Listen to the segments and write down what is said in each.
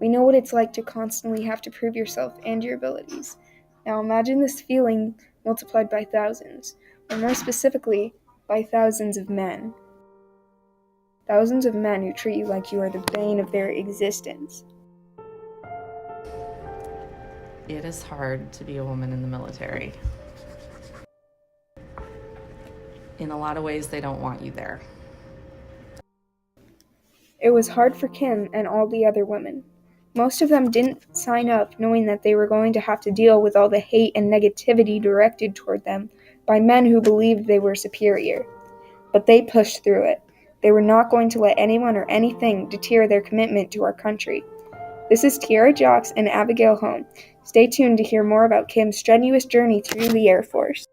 We know what it's like to constantly have to prove yourself and your abilities. Now imagine this feeling multiplied by thousands, or more specifically, by thousands of men. Thousands of men who treat you like you are the bane of their existence. It is hard to be a woman in the military. In a lot of ways, they don't want you there. It was hard for Kim and all the other women. Most of them didn't sign up knowing that they were going to have to deal with all the hate and negativity directed toward them by men who believed they were superior. But they pushed through it. They were not going to let anyone or anything deter their commitment to our country. This is Tiara Jocks and Abigail Home. Stay tuned to hear more about Kim's strenuous journey through the Air Force.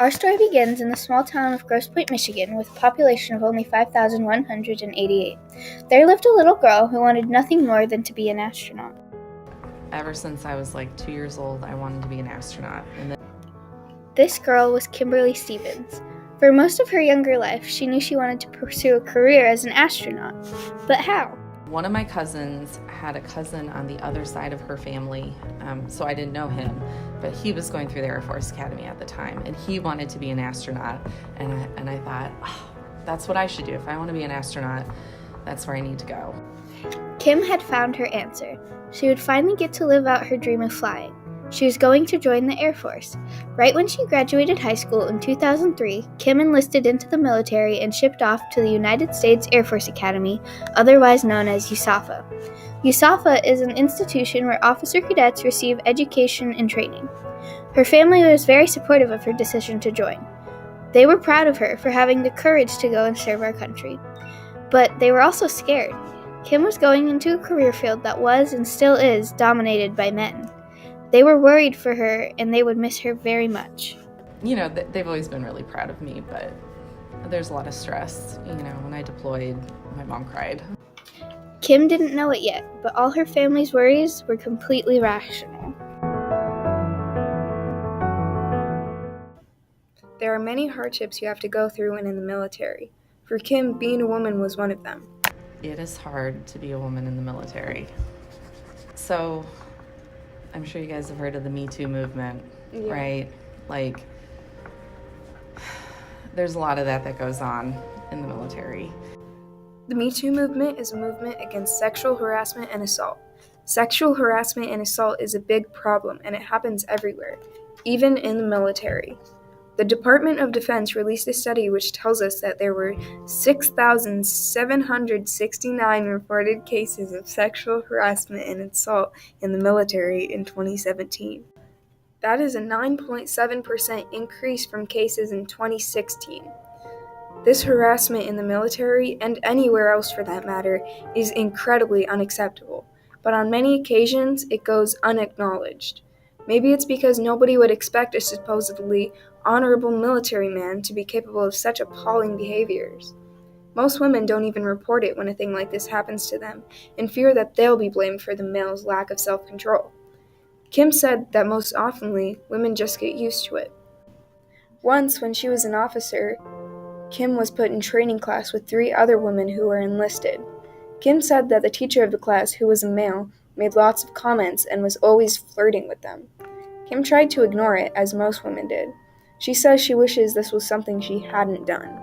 Our story begins in the small town of Grosse Pointe, Michigan, with a population of only 5,188. There lived a little girl who wanted nothing more than to be an astronaut. Ever since I was 2 years old, I wanted to be an astronaut. This girl was Kimberly Stephens. For most of her younger life, she knew she wanted to pursue a career as an astronaut. But how? One of my cousins had a cousin on the other side of her family, so I didn't know him, but he was going through the Air Force Academy at the time, and he wanted to be an astronaut, and I thought, that's what I should do. If I want to be an astronaut, that's where I need to go. Kim had found her answer. She would finally get to live out her dream of flying. She was going to join the Air Force. Right when she graduated high school in 2003, Kim enlisted into the military and shipped off to the United States Air Force Academy, otherwise known as USAFA. USAFA is an institution where officer cadets receive education and training. Her family was very supportive of her decision to join. They were proud of her for having the courage to go and serve our country. But they were also scared. Kim was going into a career field that was and still is dominated by men. They were worried for her, and they would miss her very much. They've always been really proud of me, but there's a lot of stress. When I deployed, my mom cried. Kim didn't know it yet, but all her family's worries were completely rational. There are many hardships you have to go through when in the military. For Kim, being a woman was one of them. It is hard to be a woman in the military. So, I'm sure you guys have heard of the Me Too movement, right? There's a lot of that goes on in the military. The Me Too movement is a movement against sexual harassment and assault. Sexual harassment and assault is a big problem, and it happens everywhere, even in the military. The Department of Defense released a study which tells us that there were 6,769 reported cases of sexual harassment and assault in the military in 2017. That is a 9.7% increase from cases in 2016. This harassment in the military, and anywhere else for that matter, is incredibly unacceptable, but on many occasions it goes unacknowledged. Maybe it's because nobody would expect a supposedly honorable military man to be capable of such appalling behaviors. Most women don't even report it when a thing like this happens to them, in fear that they'll be blamed for the male's lack of self-control. Kim said that most oftenly, women just get used to it. Once, when she was an officer, Kim was put in training class with 3 other women who were enlisted. Kim said that the teacher of the class, who was a male, made lots of comments and was always flirting with them. Kim tried to ignore it, as most women did. She says she wishes this was something she hadn't done.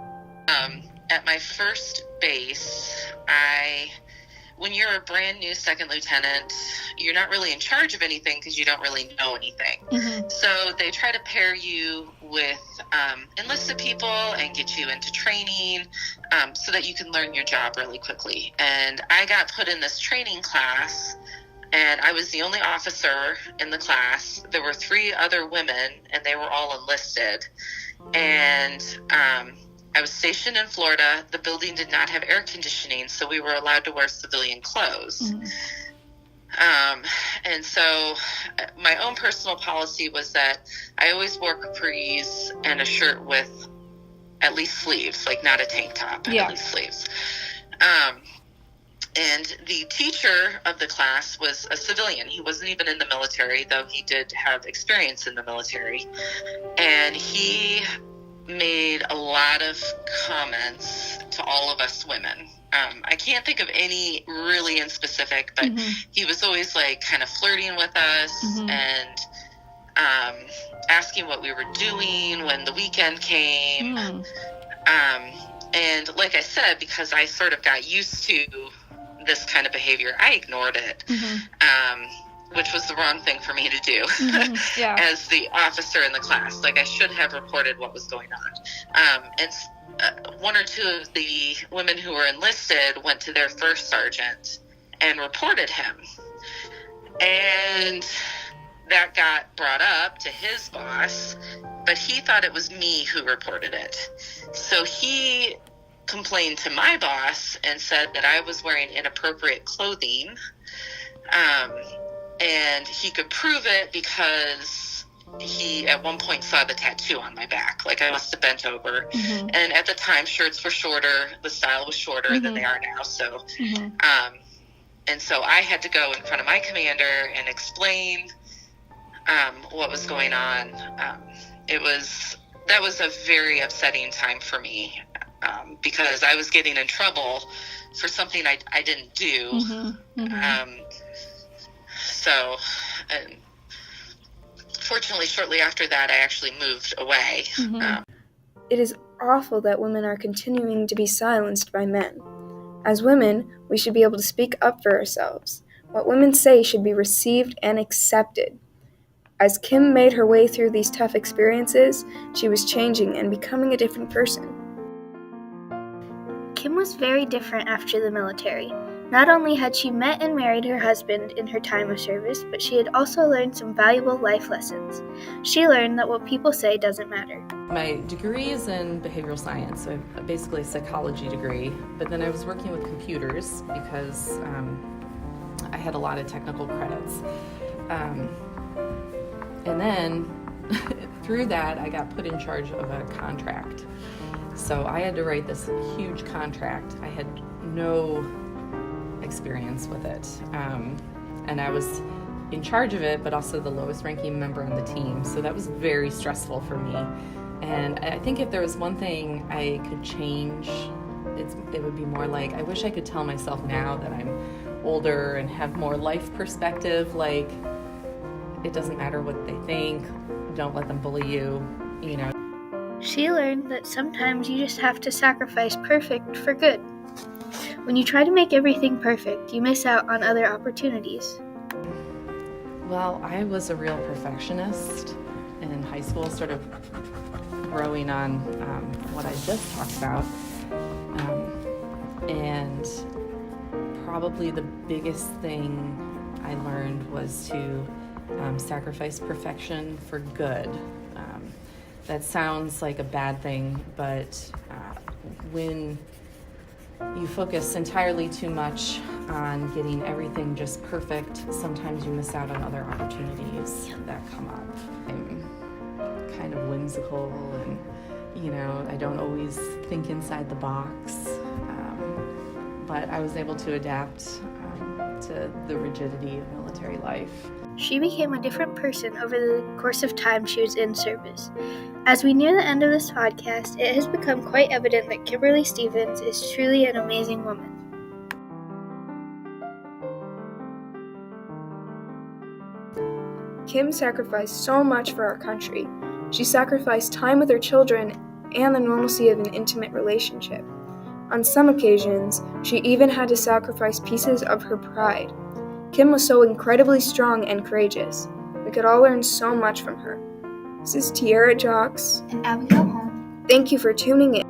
At my first base, when you're a brand new second lieutenant, you're not really in charge of anything because you don't really know anything. Mm-hmm. So they try to pair you with enlisted people and get you into training so that you can learn your job really quickly. And I got put in this training class, and I was the only officer in the class. There were 3 other women, and they were all enlisted. And I was stationed in Florida. The building did not have air conditioning, so we were allowed to wear civilian clothes. Mm-hmm. And so my own personal policy was that I always wore capris and a shirt with at least sleeves, not a tank top, at least sleeves. And the teacher of the class was a civilian. He wasn't even in the military, though he did have experience in the military. And he made a lot of comments to all of us women. I can't think of any really in specific, but he was always like kind of flirting with us and asking what we were doing when the weekend came. And like I said, because I sort of got used to this kind of behavior, I ignored it, which was the wrong thing for me to do as the officer in the class. Like, I should have reported what was going on. And one or two of the women who were enlisted went to their first sergeant and reported him. And that got brought up to his boss, but he thought it was me who reported it. So he complained to my boss and said that I was wearing inappropriate clothing. And he could prove it because he at one point saw the tattoo on my back. Like, I must have bent over. And at the time, shirts were shorter. The style was shorter than they are now. So, and so I had to go in front of my commander and explain what was going on. That was a very upsetting time for me, because I was getting in trouble for something I didn't do. So, fortunately, shortly after that, I actually moved away. It is awful that women are continuing to be silenced by men. As women, we should be able to speak up for ourselves. What women say should be received and accepted. As Kim made her way through these tough experiences, she was changing and becoming a different person. Kim was very different after the military. Not only had she met and married her husband in her time of service, but she had also learned some valuable life lessons. She learned that what people say doesn't matter. My degree is in behavioral science, so basically a psychology degree, but then I was working with computers because I had a lot of technical credits. And then through that, I got put in charge of a contract. So I had to write this huge contract. I had no experience with it. And I was in charge of it, but also the lowest ranking member on the team. So that was very stressful for me. And I think if there was one thing I could change, it would be more like, I wish I could tell myself now that I'm older and have more life perspective, like, it doesn't matter what they think, don't let them bully you, you know. She learned that sometimes you just have to sacrifice perfect for good. When you try to make everything perfect, you miss out on other opportunities. Well, I was a real perfectionist in high school, sort of growing on what I just talked about. And probably the biggest thing I learned was to sacrifice perfection for good. That sounds like a bad thing, but when you focus entirely too much on getting everything just perfect, sometimes you miss out on other opportunities that come up. I'm kind of whimsical and, I don't always think inside the box, but I was able to adapt to the rigidity of military life. She became a different person over the course of time she was in service. As we near the end of this podcast, it has become quite evident that Kimberly Stephens is truly an amazing woman. Kim sacrificed so much for our country. She sacrificed time with her children and the normalcy of an intimate relationship. On some occasions, she even had to sacrifice pieces of her pride. Kim was so incredibly strong and courageous. We could all learn so much from her. This is Tiara Jocks and Abigail Holm. Thank you for tuning in.